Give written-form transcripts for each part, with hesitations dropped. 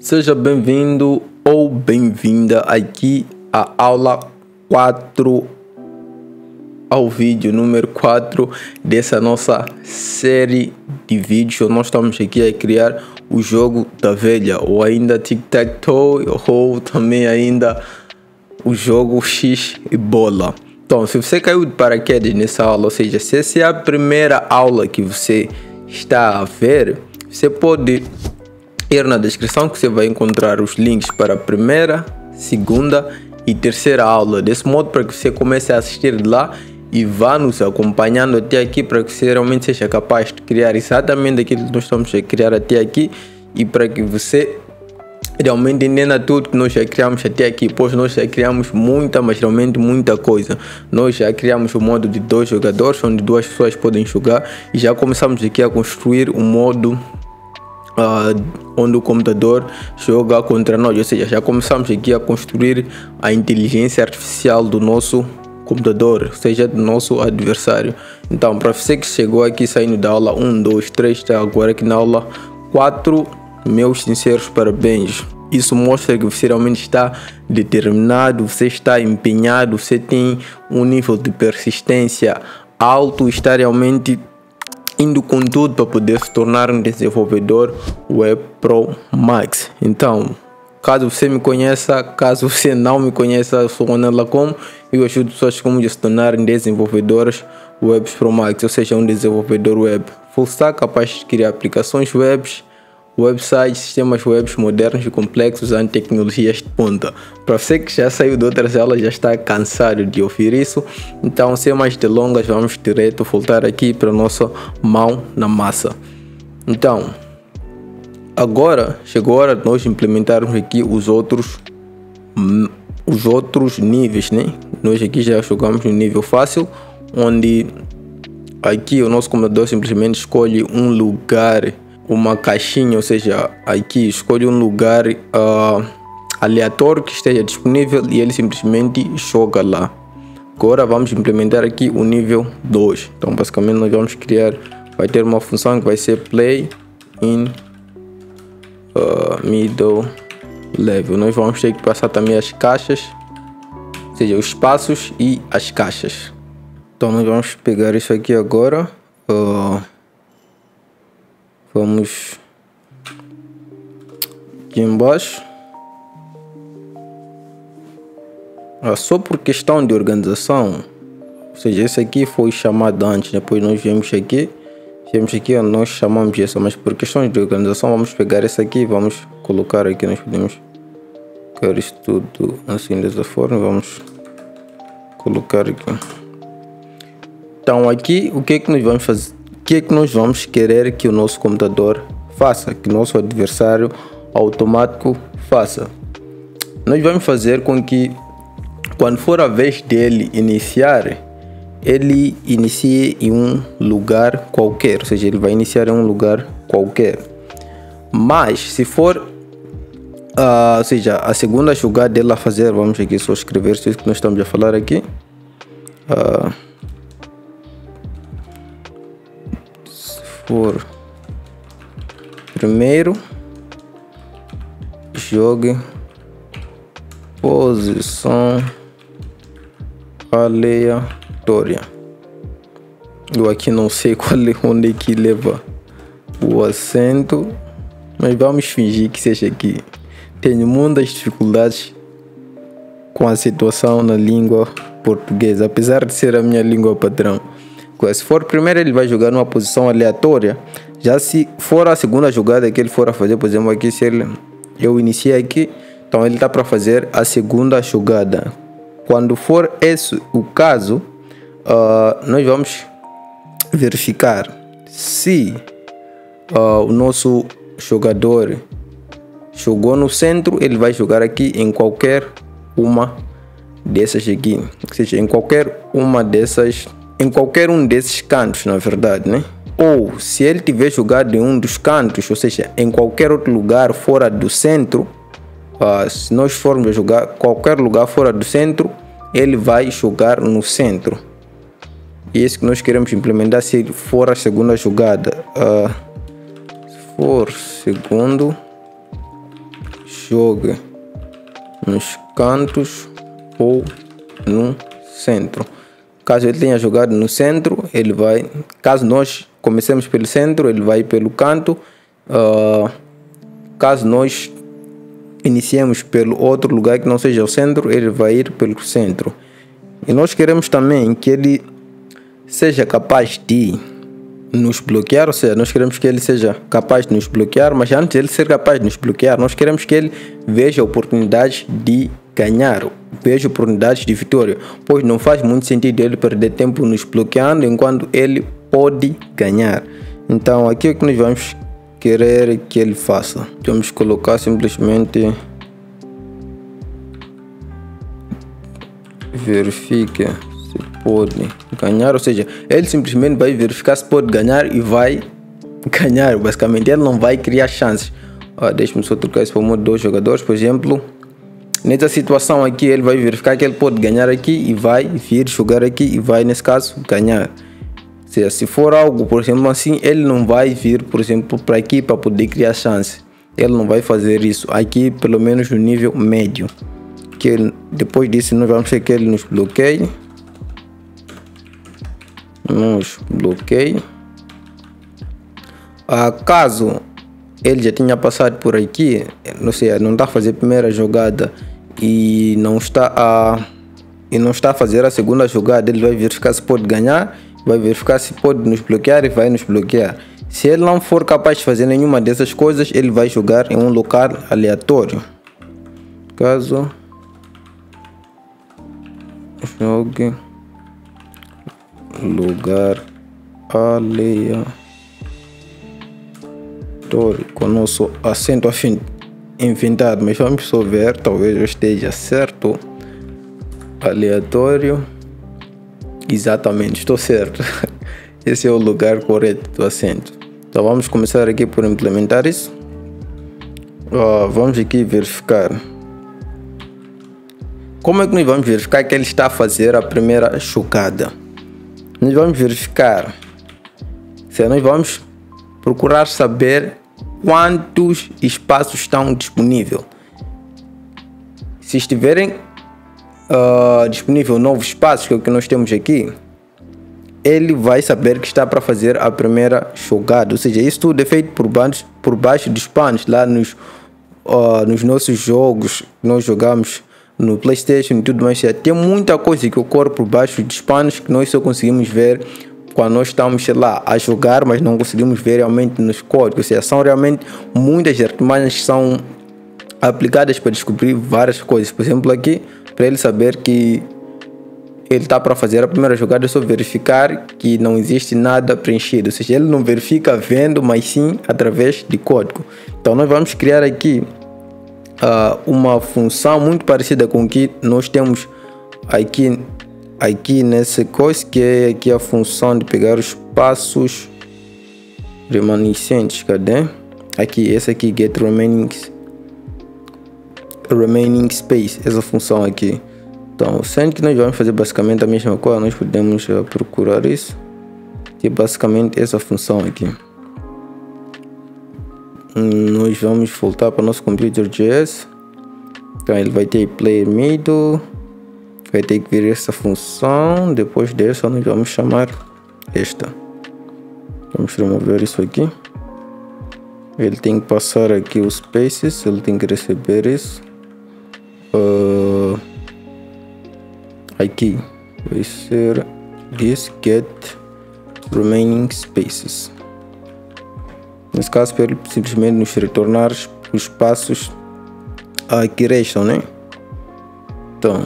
Seja bem-vindo ou bem-vinda aqui à aula 4, ao vídeo número 4 dessa nossa série de vídeos. Nós estamos aqui a criar o jogo da velha, ou ainda tic-tac-toe, ou também ainda o jogo X e bola. Então, se você caiu de paraquedas nessa aula, ou seja, se essa é a primeira aula que você está a ver, você pode ir na descrição que você vai encontrar os links para a primeira, segunda e terceira aula. Desse modo, para que você comece a assistir de lá e vá nos acompanhando até aqui, para que você realmente seja capaz de criar exatamente aquilo que nós estamos a criar até aqui, e para que você realmente entenda tudo que nós já criamos até aqui, pois nós já criamos mas realmente muita coisa. Nós já criamos o modo de 2 jogadores, onde 2 pessoas podem jogar, e já começamos aqui a construir o modo onde o computador joga contra nós, ou seja, já começamos aqui a construir a inteligência artificial do nosso computador, ou seja, do nosso adversário. Então, para você que chegou aqui saindo da aula 1, 2, 3, está agora aqui na aula 4, meus sinceros parabéns. Isso mostra que você realmente está determinado, você está empenhado, você tem um nível de persistência alto, está realmente indo com tudo para poder se tornar um desenvolvedor Web Pro Max. Então, caso você me conheça, caso você não me conheça, eu sou o Analacom e eu ajudo pessoas como de se tornarem desenvolvedores Web Pro Max, ou seja, um desenvolvedor web full stack capaz de criar aplicações webs, websites, sistemas webs modernos e complexos usando tecnologias de ponta. Para você que já saiu de outras aulas, já está cansado de ouvir isso, então sem mais delongas, vamos direto voltar aqui para a nossa mão na massa. Então, agora chegou a hora de nós implementarmos aqui os outros níveis, né? Nós aqui já jogamos no nível fácil, onde aqui o nosso computador simplesmente escolhe um lugar, uma caixinha, ou seja, aqui escolhe um lugar aleatório que esteja disponível e ele simplesmente joga lá. Agora vamos implementar aqui o nível 2. Então basicamente nós vamos criar, vai ter uma função que vai ser play in middle level. Nós vamos ter que passar também as caixas, ou seja, os espaços e as caixas. Então nós vamos pegar isso aqui agora. Vamos aqui embaixo. Só por questão de organização, ou seja, esse aqui foi chamado antes, depois nós viemos aqui onde nós chamamos essa, mas por questões de organização vamos pegar esse aqui e vamos colocar aqui. Nós podemos colocar isso tudo assim dessa forma, vamos colocar aqui. Então aqui o que é que nós vamos fazer? O que é que nós vamos querer que o nosso computador faça, que o nosso adversário automático faça? Nós vamos fazer com que quando for a vez dele iniciar, ele inicie em um lugar qualquer, ou seja, ele vai iniciar em um lugar qualquer. Mas se for, ou seja, a segunda jogada dele a fazer, vamos aqui só escrever isso que nós estamos a falar aqui. For primeiro, jogue posição aleatória. Eu aqui não sei onde é que leva o acento, mas vamos fingir que seja aqui. Tenho muitas dificuldades com a situação na língua portuguesa, apesar de ser a minha língua padrão. Se for primeiro, ele vai jogar numa posição aleatória. Já se for a segunda jogada que ele for a fazer, por exemplo, aqui se eu iniciei aqui, então ele está para fazer a segunda jogada. Quando for esse o caso, nós vamos verificar se o nosso jogador jogou no centro, ele vai jogar aqui em qualquer uma dessas aqui, ou seja, em qualquer um desses cantos, na verdade, né? Ou se ele tiver jogado em um dos cantos, ou seja, em qualquer outro lugar fora do centro, se nós formos jogar qualquer lugar fora do centro, ele vai jogar no centro. E isso que nós queremos implementar se for a segunda jogada. Se for segundo, jogue nos cantos ou no centro. Caso ele tenha jogado no centro, ele vai... Caso nós comecemos pelo centro, ele vai pelo canto. Caso nós iniciemos pelo outro lugar que não seja o centro, ele vai ir pelo centro. E nós queremos também que ele seja capaz de nos bloquear, ou seja, nós queremos que ele seja capaz de nos bloquear, mas antes de ele ser capaz de nos bloquear, nós queremos que ele veja oportunidades de ganhar, veja oportunidades de vitória, pois não faz muito sentido ele perder tempo nos bloqueando enquanto ele pode ganhar. Então aqui é o que nós vamos querer que ele faça. Vamos colocar simplesmente verifique se pode ganhar, ou seja, ele simplesmente vai verificar se pode ganhar e vai ganhar. Basicamente ele não vai criar chances. Deixa-me só trocar isso para o modo 2 jogadores, por exemplo. Nessa situação aqui ele vai verificar que ele pode ganhar aqui e vai vir jogar aqui e vai, nesse caso, ganhar. Ou seja, se for algo, por exemplo, assim, ele não vai vir, por exemplo, para aqui para poder criar chance. Ele não vai fazer isso aqui, pelo menos no nível médio. Que depois disso nós vamos ter que ele nos bloqueie. Nos bloqueie. Caso ele já tinha passado por aqui, não sei, não está a fazer a primeira jogada e não está a fazer a segunda jogada, ele vai verificar se pode ganhar, vai verificar se pode nos bloquear e vai nos bloquear. Se ele não for capaz de fazer nenhuma dessas coisas, ele vai jogar em um local aleatório. Caso jogue lugar aleatório com nosso acento inventado, mas vamos só ver, talvez eu esteja certo. Aleatório, exatamente, estou certo. Esse é o lugar correto do acento. Então vamos começar aqui por implementar isso. Vamos aqui verificar. Como é que nós vamos verificar que ele está a fazer a primeira jogada? Nós vamos verificar, nós vamos procurar saber quantos espaços estão disponíveis. Se estiverem disponível novos espaços, que é o que nós temos aqui, ele vai saber que está para fazer a primeira jogada. Ou seja, isso tudo é feito por baixo dos panos, lá nos nossos jogos que nós jogamos no PlayStation e tudo mais. Tem muita coisa que ocorre por baixo dos panos que nós só conseguimos ver quando nós estamos, sei lá, a jogar, mas não conseguimos ver realmente nos códigos. Ou seja, são realmente muitas artimanhas que são aplicadas para descobrir várias coisas. Por exemplo, aqui, para ele saber que ele está para fazer a primeira jogada, é só verificar que não existe nada preenchido. Ou seja, ele não verifica vendo, mas sim através de código. Então nós vamos criar aqui uma função muito parecida com o que nós temos aqui nesse coisa, que é aqui a função de pegar os passos remanescentes. Cadê? Aqui, essa aqui, get remaining space, essa função aqui. Então, sendo que nós vamos fazer basicamente a mesma coisa, nós podemos procurar isso, que é basicamente essa função aqui. Nós vamos voltar para o nosso computer.js. Então ele vai ter player middle, vai ter que vir essa função. Depois dessa nós vamos chamar esta. Vamos remover isso aqui. Ele tem que passar aqui os spaces, ele tem que receber isso. Aqui vai ser this get remaining spaces. Nesse caso, para ele simplesmente nos retornar os espaços que restam, né? Então,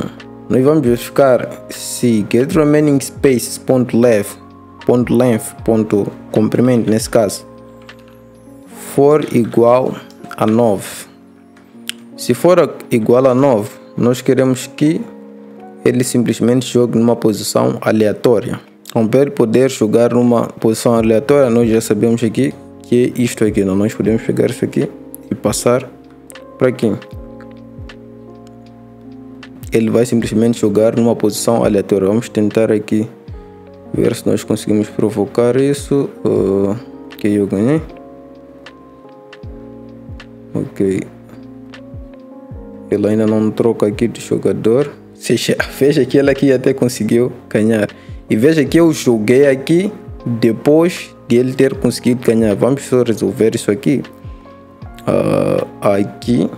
nós vamos verificar se get remaining spaces.length, comprimento, nesse caso, for igual a 9. Se for igual a 9, nós queremos que ele simplesmente jogue numa posição aleatória. Então, para ele poder jogar numa posição aleatória, nós já sabemos aqui que é isto aqui. Não, nós podemos pegar isso aqui e passar para aqui. Ele vai simplesmente jogar numa posição aleatória. Vamos tentar aqui ver se nós conseguimos provocar isso. Que eu ganhei. Ok. Ele ainda não troca aqui de jogador. Veja que ele aqui até conseguiu ganhar. E veja que eu joguei aqui depois de ele ter conseguido ganhar. Vamos só resolver isso aqui. Aqui.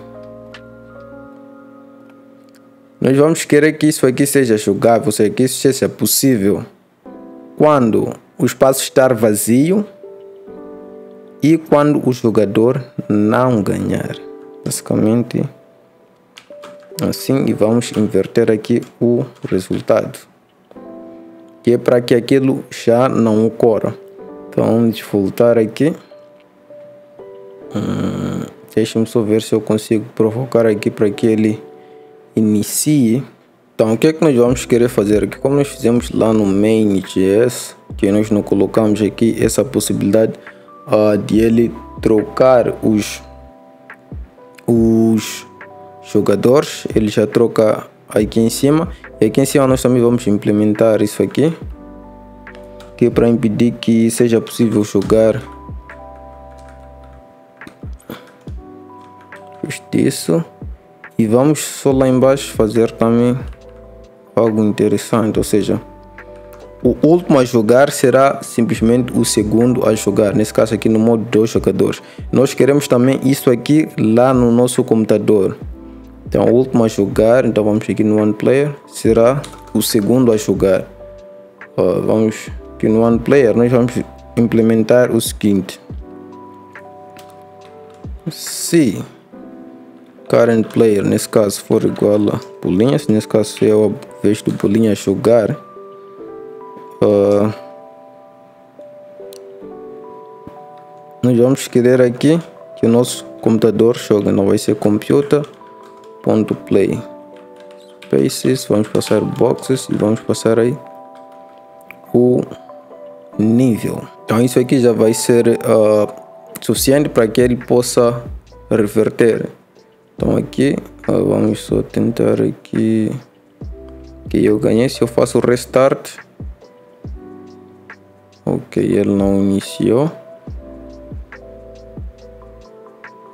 Nós vamos querer que isso aqui seja jogável, ou seja, que isso seja possível quando o espaço estar vazio e quando o jogador não ganhar. Basicamente assim, e vamos inverter aqui o resultado, que é para que aquilo já não ocorra. Então vamos voltar aqui. Deixa-me só ver se eu consigo provocar aqui para que ele inicie. Então o que é que nós vamos querer fazer aqui? Como nós fizemos lá no main.js, que nós não colocamos aqui essa possibilidade de ele trocar os jogadores, ele já troca aqui em cima. E aqui em cima nós também vamos implementar isso aqui, que é para impedir que seja possível jogar isso. E vamos só lá embaixo fazer também algo interessante, ou seja, o último a jogar será simplesmente o segundo a jogar, nesse caso aqui no modo 2 jogadores. Nós queremos também isso aqui lá no nosso computador. Então o último a jogar, então vamos aqui no one player, será o segundo a jogar. Vamos aqui no one player, nós vamos implementar o seguinte: se current player, nesse caso, for igual a bolinha, se nesse caso eu a vez do bolinha jogar, nós vamos querer aqui que o nosso computador jogue, não vai ser computer.play spaces, vamos passar boxes e vamos passar aí o nível. Então isso aqui já vai ser suficiente para que ele possa reverter. Então aqui vamos só tentar aqui que eu ganhei. Se eu faço restart, ok, ele não iniciou.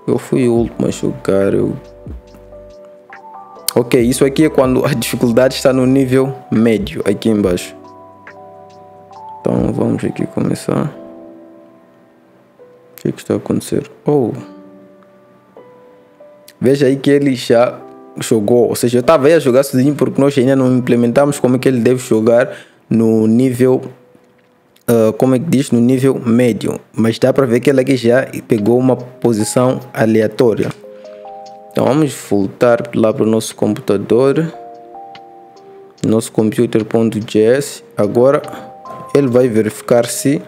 Eu fui o último a jogar. Ok, isso aqui é quando a dificuldade está no nível médio aqui embaixo. Então vamos aqui começar. O que está a acontecer? Veja aí que ele já jogou, ou seja, eu estava aí a jogar sozinho porque nós ainda não implementamos como é que ele deve jogar no nível, como é que diz, no nível médio. Mas dá para ver que ele aqui já pegou uma posição aleatória. Então vamos voltar lá para o nosso computador, nosso computer.js. Agora ele vai verificar se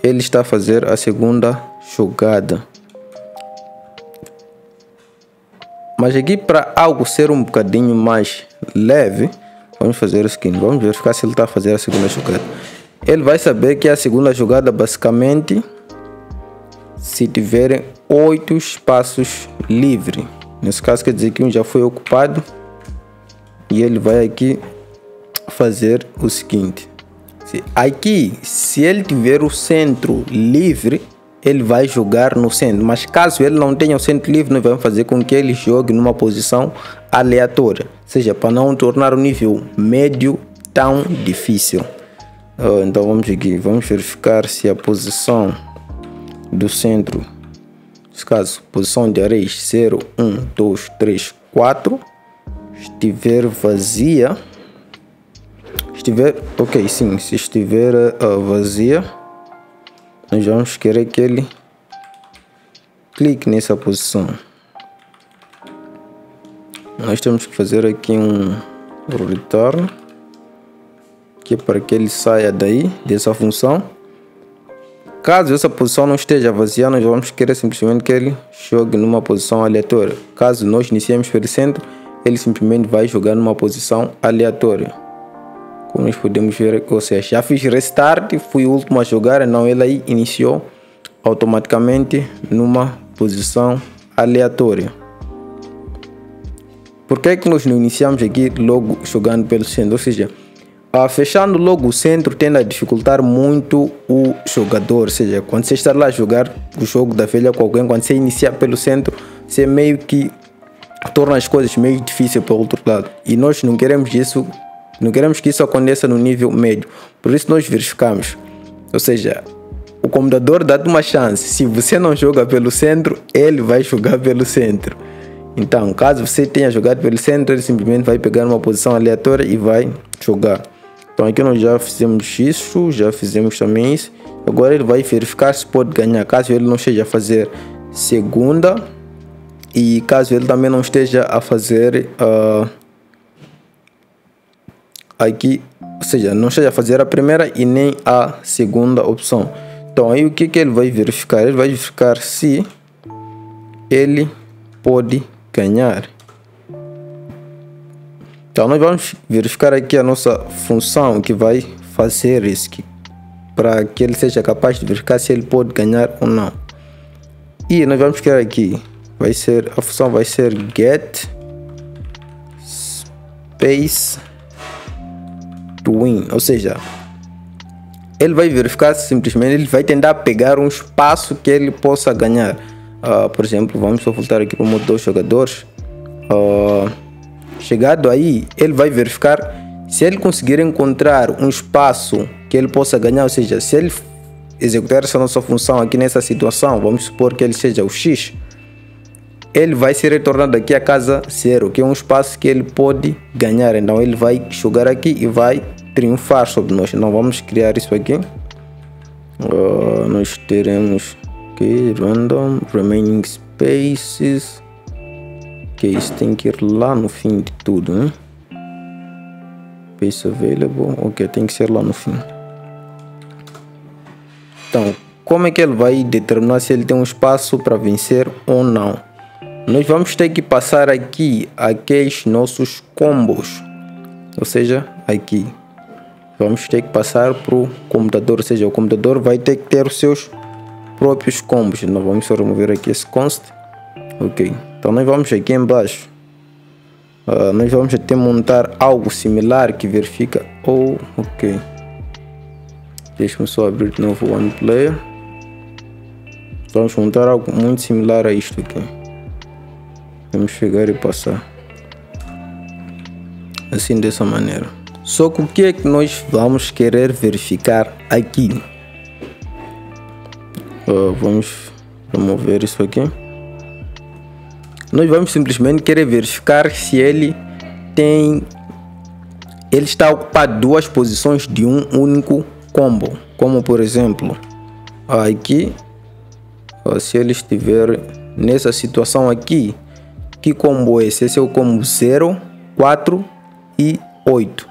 ele está a fazer a segunda jogada. Mas aqui, para algo ser um bocadinho mais leve, vamos fazer o seguinte: vamos verificar se ele está a fazer a segunda jogada. Ele vai saber que a segunda jogada, basicamente, se tiverem 8 espaços livres. Nesse caso quer dizer que um já foi ocupado. E ele vai aqui fazer o seguinte: se ele tiver o centro livre, ele vai jogar no centro. Mas caso ele não tenha o centro livre, nós vamos fazer com que ele jogue numa posição aleatória, ou seja, para não tornar o nível médio tão difícil. Então vamos aqui, vamos verificar se a posição do centro, nesse caso, posição de arrays 0, 1, 2, 3, 4, estiver vazia. Ok, sim, se estiver vazia, nós vamos querer que ele clique nessa posição. Nós temos que fazer aqui um return, que é para que ele saia daí, dessa função. Caso essa posição não esteja vazia, nós vamos querer simplesmente que ele jogue numa posição aleatória. Caso nós iniciemos pelo centro, ele simplesmente vai jogar numa posição aleatória. Como nós podemos ver, ou seja, já fiz restart, fui o último a jogar, não, ele aí iniciou automaticamente numa posição aleatória. Por que é que nós não iniciamos aqui logo jogando pelo centro? Ou seja, fechando logo o centro tende a dificultar muito o jogador. Ou seja, quando você está lá a jogar o jogo da velha com alguém, quando você iniciar pelo centro, você meio que torna as coisas meio difíceis para o outro lado. E nós não queremos isso, não queremos que isso aconteça no nível médio. Por isso nós verificamos. Ou seja, o computador dá-te uma chance. Se você não joga pelo centro, ele vai jogar pelo centro. Então, caso você tenha jogado pelo centro, ele simplesmente vai pegar uma posição aleatória e vai jogar. Então aqui nós já fizemos isso, já fizemos também isso. Agora ele vai verificar se pode ganhar, caso ele não esteja a fazer segunda e caso ele também não esteja a fazer aqui, ou seja, não esteja a fazer a primeira e nem a segunda opção. Então aí o que ele vai verificar? Ele vai verificar se ele pode ganhar. Então nós vamos verificar aqui a nossa função que vai fazer isso, para que ele seja capaz de verificar se ele pode ganhar ou não. E nós vamos criar aqui, a função vai ser get space to win, ou seja, ele vai verificar simplesmente, ele vai tentar pegar um espaço que ele possa ganhar. Por exemplo, vamos só voltar aqui para o modo 2 jogadores. Chegado aí, ele vai verificar se ele conseguir encontrar um espaço que ele possa ganhar, ou seja, se ele executar essa nossa função aqui nessa situação, vamos supor que ele seja o X, ele vai ser retornado aqui a casa 0, que é um espaço que ele pode ganhar. Então ele vai jogar aqui e vai triunfar sobre nós. Então vamos criar isso aqui. Nós teremos aqui random remaining spaces. Que isso tem que ir lá no fim de tudo, né? Space available, ok, tem que ser lá no fim. Então, como é que ele vai determinar se ele tem um espaço para vencer ou não? Nós vamos ter que passar aqui aqueles nossos combos, ou seja, aqui vamos ter que passar para o computador, ou seja, o computador vai ter que ter os seus próprios combos. Então vamos só remover aqui esse const, ok. Então nós vamos aqui embaixo, nós vamos até montar algo similar que verifica, ok. Deixa-me só abrir de novo o OnePlayer. Vamos montar algo muito similar a isto aqui. Vamos chegar e passar assim, dessa maneira. Só que o que é que nós vamos querer verificar aqui? Vamos remover isso aqui. Nós vamos simplesmente querer verificar se ele está a ocupar duas posições de um único combo. Como por exemplo, aqui, se ele estiver nessa situação aqui, que combo é esse? Esse é o combo 0, 4 e 8.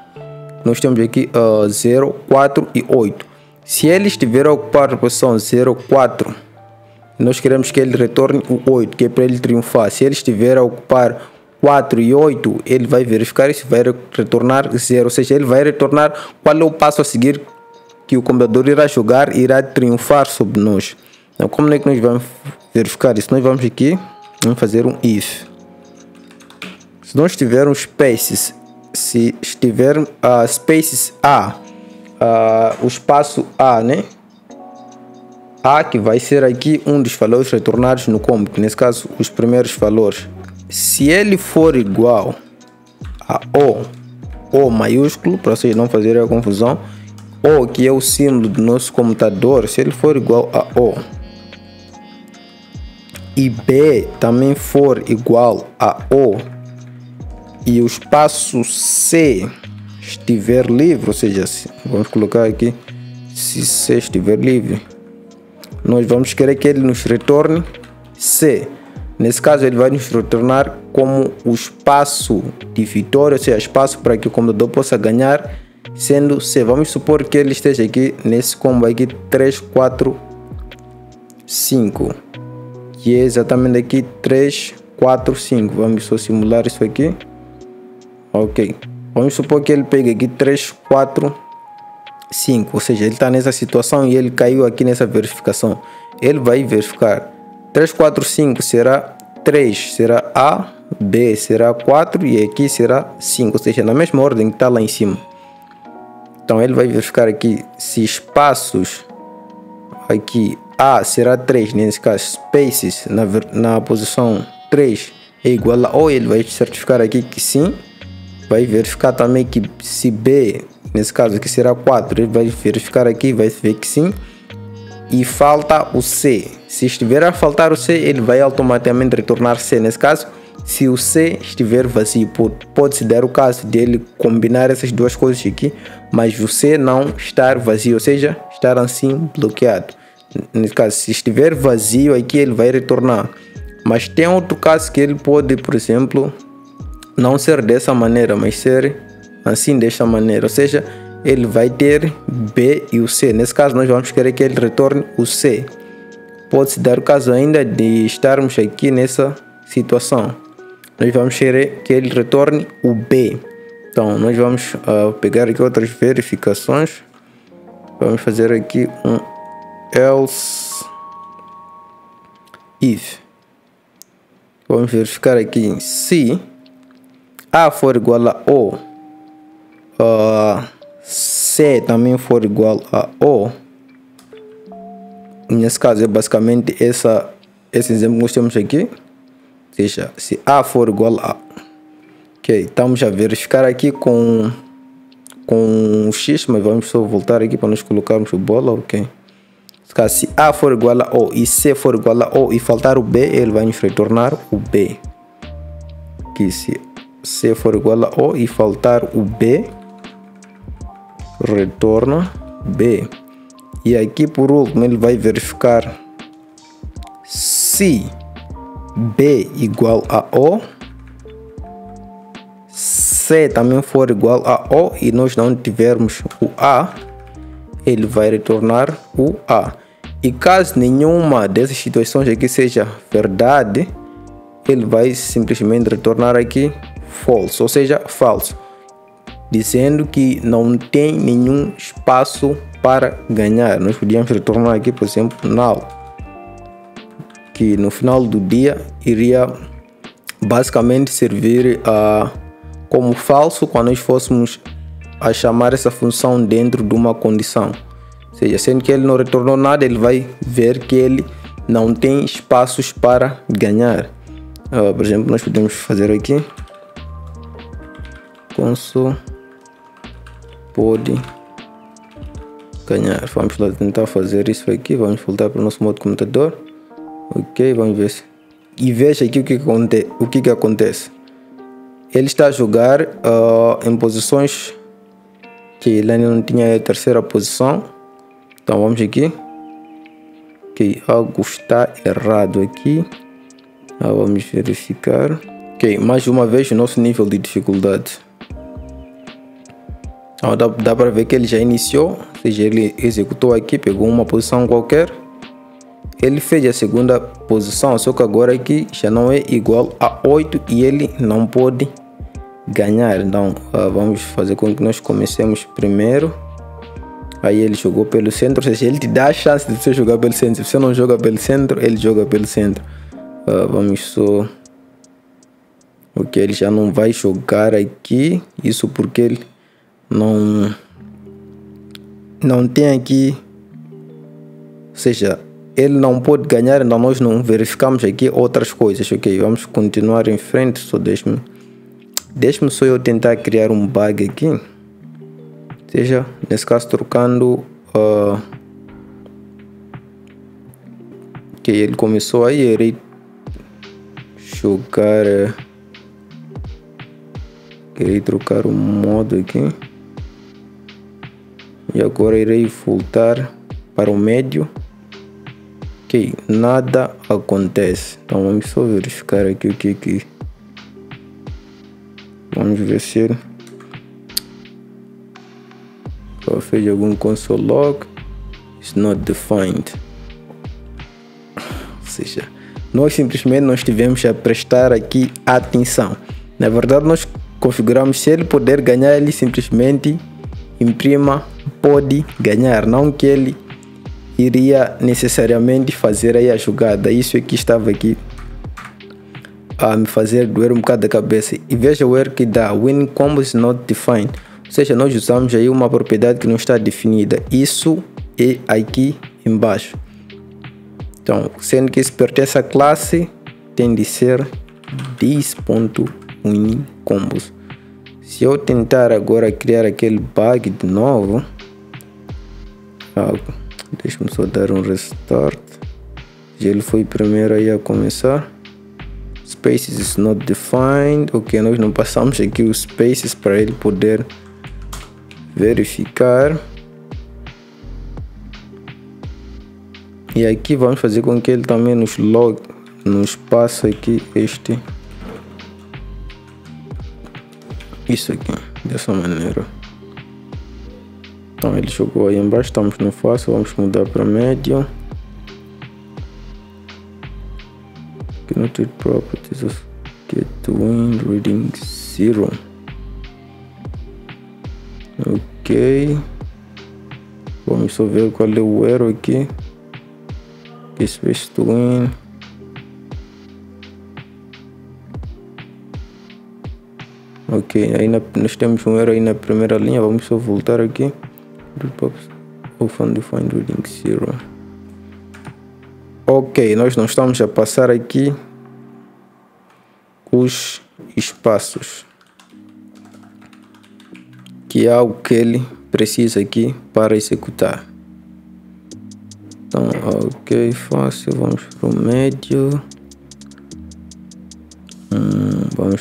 Nós temos aqui 0, 4 e 8. Se ele estiver a ocupar a posição 0, 4, nós queremos que ele retorne o 8, que é para ele triunfar. Se ele estiver a ocupar 4 e 8, ele vai verificar isso, vai retornar 0. Ou seja, ele vai retornar qual é o passo a seguir que o computador irá jogar, irá triunfar sobre nós. Então, como é que nós vamos verificar isso? Nós vamos aqui, vamos fazer um if. Se nós tivermos spaces, se estiver spaces A, o espaço A, né? A, que vai ser aqui um dos valores retornados no combo, que nesse caso os primeiros valores. Se ele for igual a O maiúsculo, para vocês não fazerem a confusão, O, que é o símbolo do nosso computador, se ele for igual a O e B também for igual a O e o espaço C estiver livre, ou seja, vamos colocar aqui, se C estiver livre, nós vamos querer que ele nos retorne C. Nesse caso ele vai nos retornar como o espaço de vitória, ou seja, espaço para que o computador possa ganhar, sendo C. Vamos supor que ele esteja aqui nesse combo aqui 3, 4, 5, que é exatamente aqui 3, 4, 5. Vamos só simular isso aqui. Ok, vamos supor que ele pegue aqui 3, 4, 5, ou seja, ele está nessa situação e ele caiu aqui nessa verificação. Ele vai verificar 3, 4, 5 será 3, será A, B será 4 e aqui será 5, ou seja, na mesma ordem que está lá em cima. Então ele vai verificar aqui se espaços aqui A será 3, nesse caso spaces na posição 3 é igual a O, ele vai certificar aqui que sim. Vai verificar também que se B, nesse caso aqui será 4, ele vai verificar aqui, vai ver que sim. E falta o C. Se estiver a faltar o C, ele vai automaticamente retornar C. Nesse caso, se o C estiver vazio, pode-se dar o caso dele combinar essas duas coisas aqui, mas o C não estar vazio, ou seja, estar assim bloqueado. Nesse caso, se estiver vazio aqui, ele vai retornar. Mas tem outro caso que ele pode, por exemplo, não ser dessa maneira, mas ser assim, desta maneira. Ou seja, ele vai ter B e o C. Nesse caso, nós vamos querer que ele retorne o C. Pode-se dar o caso ainda de estarmos aqui nessa situação. Nós vamos querer que ele retorne o B. Então, nós vamos pegar aqui outras verificações. Vamos fazer aqui um else if. Vamos verificar aqui se A for igual a O, C também for igual a O. Nesse caso é basicamente esse exemplo que nós temos aqui. Ou seja, se A for igual a... Ok, estamos a verificar aqui com o X, mas vamos só voltar aqui para nós colocarmos o bola, ok. Se A for igual a O e C for igual a O e faltar o B, ele vai nos retornar o B. Aqui, se C for igual a O e faltar o B, retorna B. E aqui por último ele vai verificar se B igual a O, C também for igual a O e nós não tivermos o A, ele vai retornar o A. E caso nenhuma dessas situações aqui seja verdade, ele vai simplesmente retornar aqui false, ou seja, falso, dizendo que não tem nenhum espaço para ganhar. Nós podíamos retornar aqui, por exemplo, null, que no final do dia iria basicamente servir como falso quando nós fôssemos a chamar essa função dentro de uma condição. Ou seja, sendo que ele não retornou nada, ele vai ver que ele não tem espaços para ganhar. Por exemplo, nós podemos fazer aqui console pode ganhar. Vamos lá tentar fazer isso aqui. Vamos voltar para o nosso modo computador. Ok, vamos ver. E veja aqui o que acontece. Ele está a jogar em posições que ele ainda não tinha a terceira posição. Então vamos aqui. Ok, algo está errado aqui. Vamos verificar. Ok, mais uma vez o nosso nível de dificuldade. Dá para ver que ele já iniciou, ou seja, ele executou aqui, pegou uma posição qualquer. Ele fez a segunda posição, só que agora aqui já não é igual a 8 e ele não pode ganhar. Então vamos fazer com que nós comecemos primeiro. Aí ele jogou pelo centro, ou seja, ele te dá a chance de você jogar pelo centro. Se você não joga pelo centro, ele joga pelo centro. Vamos só... Ok, ele já não vai jogar aqui. Isso porque ele não tem aqui... Ou seja, ele não pode ganhar, então nós não verificamos aqui outras coisas. Ok, vamos continuar em frente. Só deixe-me só eu tentar criar um bug aqui. Ou seja, nesse caso trocando que ele começou aí, irei jogar, irei trocar o modo aqui e agora irei voltar para o médio. Ok, nada acontece, então vamos só verificar aqui o que vamos ver se ele fez algum console log is not defined. Ou seja, nós simplesmente não estivemos a prestar aqui atenção. Na verdade, nós configuramos se ele poder ganhar, ele simplesmente imprima pode ganhar, não que ele iria necessariamente fazer aí a jogada. Isso aqui estava aqui a me fazer doer um bocado da cabeça. E veja o erro que dá, winning combo is not defined. Ou seja, nós usamos aí uma propriedade que não está definida. Isso é aqui embaixo. Então, sendo que isso pertence à classe, tem de ser this.winCombos. Se eu tentar agora criar aquele bug de novo, deixa-me só dar um restart. Já ele foi primeiro aí a começar. Spaces is not defined. Ok, nós não passamos aqui os spaces para ele poder verificar. E aqui vamos fazer com que ele também nos passe aqui isso aqui, dessa maneira. Então ele jogou aí embaixo, estamos no fácil, vamos mudar para médio. Connected properties of getWin reading 0. Ok, vamos só ver qual é o erro aqui. Space to win. Ok, aí nós temos um erro aí na primeira linha. Vamos só voltar aqui. Of undefined reading 0. Ok, nós não estamos a passar aqui os espaços, que é algo que ele precisa aqui para executar. Então, ok, fácil, vamos para o médio. Ou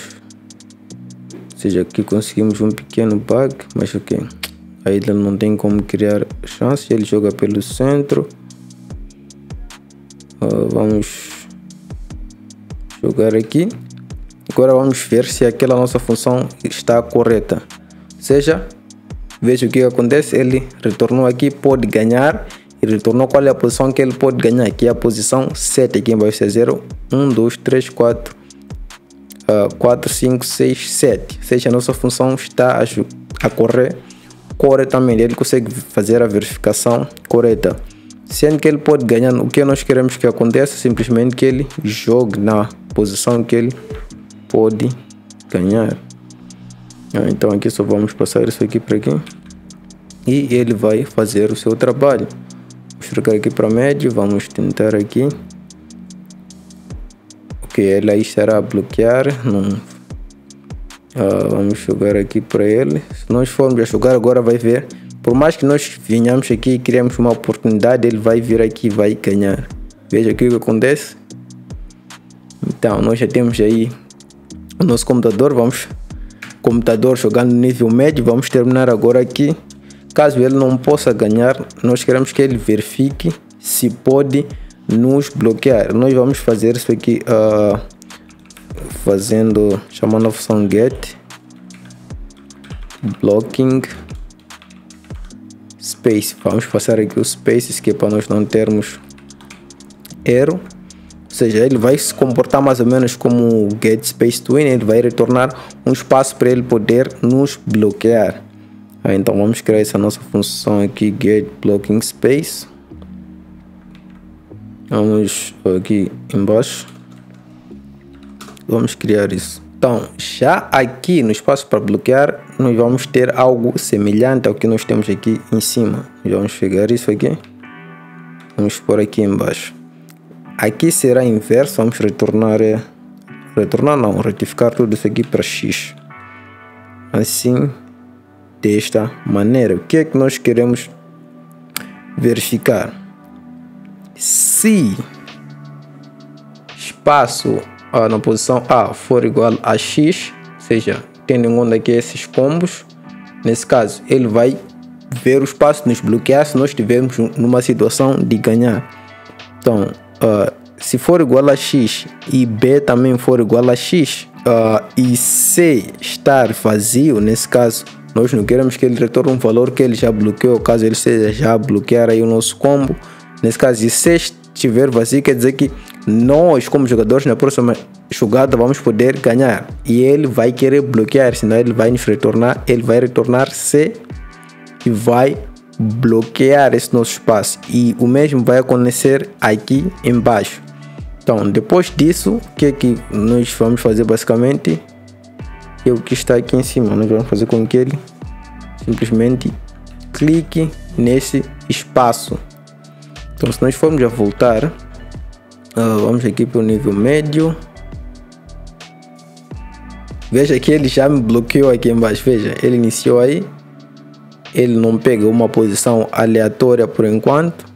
seja, aqui conseguimos um pequeno bug, mas ok. Aí ele não tem como criar chance, ele joga pelo centro. Vamos jogar aqui. Agora vamos ver se aquela nossa função está correta. Ou seja, veja o que acontece, ele retornou aqui, pode ganhar. E retornou qual é a posição que ele pode ganhar, que é a posição 7, aqui vai ser 0, 1, 2, 3, 4, 5, 6, 7. Ou seja, a nossa função está a correr corretamente, ele consegue fazer a verificação correta. Sendo que ele pode ganhar, o que nós queremos que aconteça, simplesmente que ele jogue na posição que ele pode ganhar. Então aqui só vamos passar isso aqui para aqui. E ele vai fazer o seu trabalho. Vamos trocar aqui para médio, vamos tentar aqui. Ok, ele aí estará a bloquear. Vamos jogar aqui para ele. Se nós formos a jogar agora, vai ver. Por mais que nós venhamos aqui e criamos uma oportunidade, ele vai vir aqui e vai ganhar. Veja aqui o que acontece. Então, nós já temos aí o nosso computador. Computador jogando no nível médio. Vamos terminar agora aqui. Caso ele não possa ganhar, nós queremos que ele verifique se pode nos bloquear. Nós vamos fazer isso aqui chamando a função get blocking space. Vamos passar aqui os spaces, que é para nós não termos erro. Ou seja, ele vai se comportar mais ou menos como o get space to win. Ele vai retornar um espaço para ele poder nos bloquear. Então vamos criar essa nossa função aqui, get blocking space. Vamos aqui embaixo, vamos criar isso. Então já aqui no espaço para bloquear, nós vamos ter algo semelhante ao que nós temos aqui em cima. Vamos pegar isso aqui, vamos pôr aqui embaixo. Aqui será inverso, vamos retificar tudo isso aqui para X. Assim, desta maneira. O que é que nós queremos verificar? Se espaço na posição A for igual a X, ou seja, tendo em conta aqui esses combos, nesse caso ele vai ver o espaço nos bloquear se nós estivermos numa situação de ganhar. Então, se for igual a X e B também for igual a X, e C estar vazio, nesse caso nós não queremos que ele retorne um valor que ele já bloqueou, caso ele seja já bloquear aí o nosso combo. Nesse caso, se C estiver vazio, quer dizer que nós como jogadores na próxima jogada vamos poder ganhar. E ele vai querer bloquear, senão ele vai nos retornar, ele vai retornar C e vai bloquear esse nosso espaço. E o mesmo vai acontecer aqui embaixo. Então, depois disso, o que é que nós vamos fazer basicamente? É o que está aqui em cima. Nós vamos fazer com que ele simplesmente clique nesse espaço. Então, se nós formos a voltar, vamos aqui para o nível médio. Veja que ele já me bloqueou aqui embaixo. Veja, ele iniciou aí. Ele não pega uma posição aleatória por enquanto.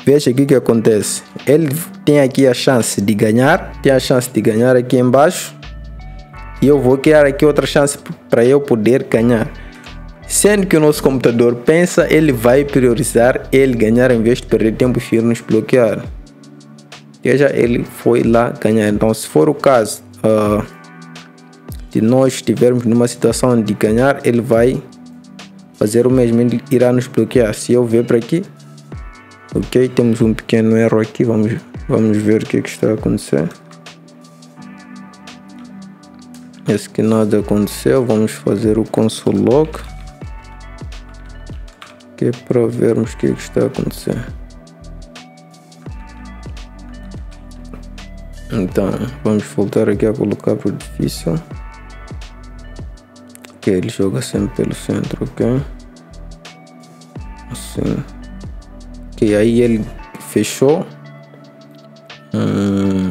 Veja aqui o que acontece. Ele tem aqui a chance de ganhar. Tem a chance de ganhar aqui embaixo. E eu vou criar aqui outra chance para eu poder ganhar. Sendo que o nosso computador pensa, ele vai priorizar ele ganhar em vez de perder tempo e nos bloquear. Veja, ele foi lá ganhar. Então, se for o caso de nós estivermos numa situação de ganhar, ele vai fazer o mesmo, ele irá nos bloquear. Se eu ver para aqui, ok, temos um pequeno erro aqui, vamos ver o que está a acontecer. Esse que nada aconteceu, vamos fazer o console log, que é para vermos o que está a acontecer. Então, vamos voltar aqui a colocar para o difícil. Ok, ele joga sempre pelo centro, ok? Assim. Ok, aí ele fechou.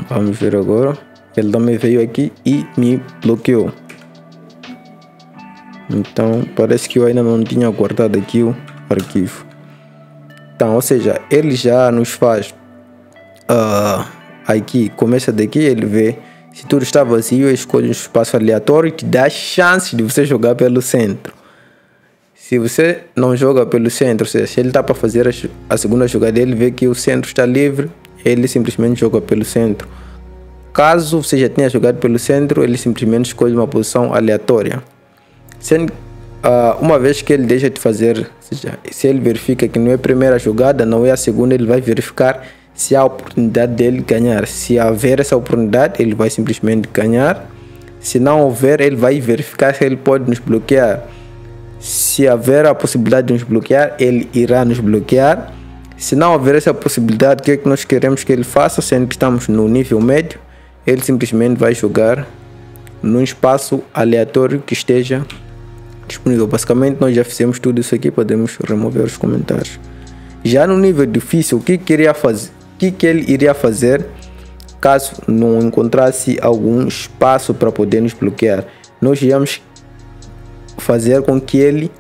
Vamos ver agora. Ele também veio aqui e me bloqueou. Então, parece que eu ainda não tinha guardado aqui o arquivo. Então, ou seja, ele já nos faz... aqui, começa daqui, ele vê se tudo está vazio, ele escolhe um espaço aleatório e te dá chances de você jogar pelo centro. Se você não joga pelo centro, ou seja, se ele está para fazer a segunda jogada, ele vê que o centro está livre, ele simplesmente joga pelo centro. Caso você já tenha jogado pelo centro, ele simplesmente escolhe uma posição aleatória. Sendo, uma vez que ele deixa de fazer, ou seja, se ele verifica que não é a primeira jogada, não é a segunda, ele vai verificar se há a oportunidade dele ganhar. Se haver essa oportunidade, ele vai simplesmente ganhar. Se não houver, ele vai verificar se ele pode nos bloquear. Se haver a possibilidade de nos bloquear, ele irá nos bloquear. Se não houver essa possibilidade, o que é que nós queremos que ele faça? Sendo que estamos no nível médio, ele simplesmente vai jogar num espaço aleatório que esteja disponível. Basicamente, nós já fizemos tudo isso aqui, podemos remover os comentários. Já no nível difícil, o que ele iria fazer caso não encontrasse algum espaço para poder nos bloquear? Nós íamos fazer com que ele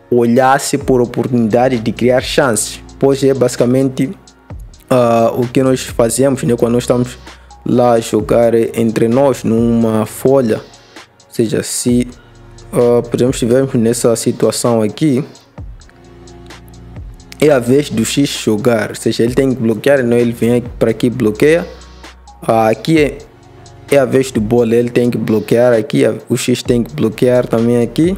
olhasse por oportunidade de criar chances, pois é basicamente o que nós fazemos, né, quando nós estamos lá a jogar entre nós numa folha. Ou seja, se por exemplo estivermos nessa situação aqui, é a vez do X jogar, ou seja, ele tem que bloquear, não, ele vem para aqui e bloqueia. Aqui é a vez do bola, ele tem que bloquear aqui, o X tem que bloquear também aqui.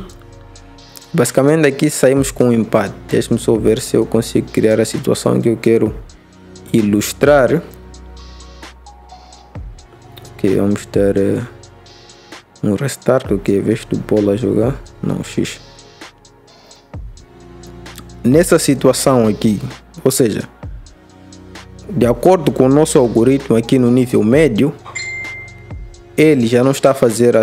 Basicamente aqui saímos com um empate. Deixa-me só ver se eu consigo criar a situação que eu quero ilustrar. Ok, vamos dar um restart, ok, a vez do bola jogar, não, X. Nessa situação aqui, ou seja, de acordo com o nosso algoritmo aqui no nível médio, ele já não está a fazer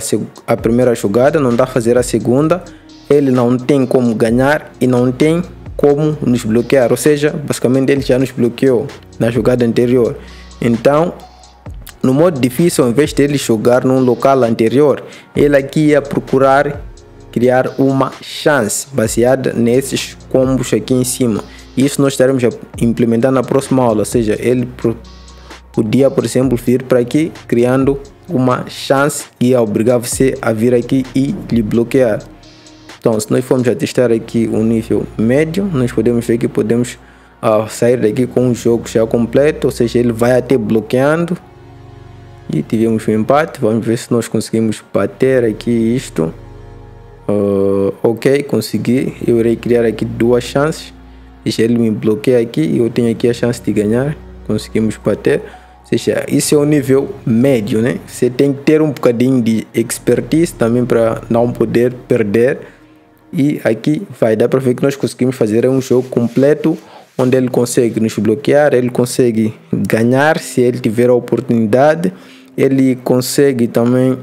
a primeira jogada, não está a fazer a segunda, ele não tem como ganhar e não tem como nos bloquear, ou seja, basicamente ele já nos bloqueou na jogada anterior. Então, no modo difícil, ao invés de ele jogar num local anterior, ele aqui ia procurar criar uma chance baseada nesses combos aqui em cima. Isso nós estaremos a implementar na próxima aula, ou seja, ele podia, por exemplo, vir para aqui criando uma chance e obrigar você a vir aqui e lhe bloquear. Então, se nós formos a testar aqui o nível médio, nós podemos ver que podemos sair daqui com um jogo já completo, ou seja, ele vai até bloqueando. E tivemos um empate. Vamos ver se nós conseguimos bater aqui isto. Ok, consegui. Eu irei criar aqui duas chances. Deixa ele me bloquear aqui e eu tenho aqui a chance de ganhar. Conseguimos bater. Ou seja, isso é o nível médio, né? Você tem que ter um bocadinho de expertise também para não poder perder. E aqui vai dar para ver que nós conseguimos fazer um jogo completo, onde ele consegue nos bloquear, ele consegue ganhar se ele tiver a oportunidade, ele consegue também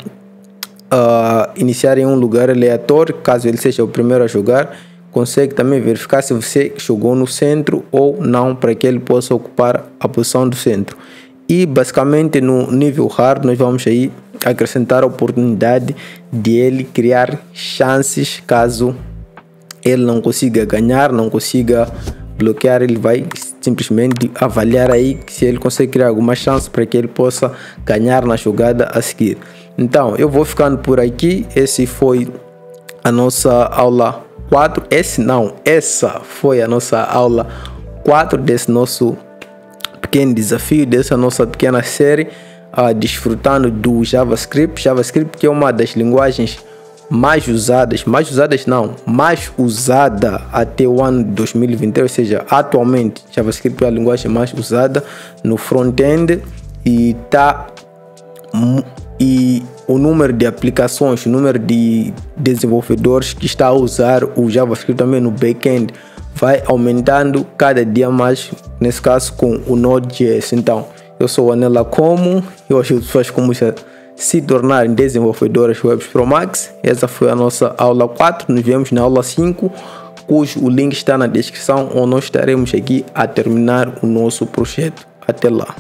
iniciar em um lugar aleatório, caso ele seja o primeiro a jogar, consegue também verificar se você jogou no centro ou não, para que ele possa ocupar a posição do centro. E basicamente no nível hard nós vamos aí acrescentar a oportunidade de ele criar chances caso ele não consiga ganhar, não consiga bloquear. Ele vai simplesmente avaliar aí se ele consegue criar alguma chance para que ele possa ganhar na jogada a seguir. Então eu vou ficando por aqui. Esse foi a nossa aula 4. Essa foi a nossa aula 4 desse nosso pequeno desafio, dessa nossa pequena série, desfrutando do JavaScript. JavaScript que é uma das linguagens mais usada até o ano de 2020, ou seja, atualmente JavaScript é a linguagem mais usada no front-end e o número de aplicações, o número de desenvolvedores que está a usar o JavaScript também no back-end vai aumentando cada dia mais, nesse caso com o Node.js. Então, eu sou o Anela Como, eu ajudo pessoas como se tornarem desenvolvedores web pro Max. Essa foi a nossa aula 4. Nos vemos na aula 5, cujo o link está na descrição, onde nós estaremos aqui a terminar o nosso projeto. Até lá.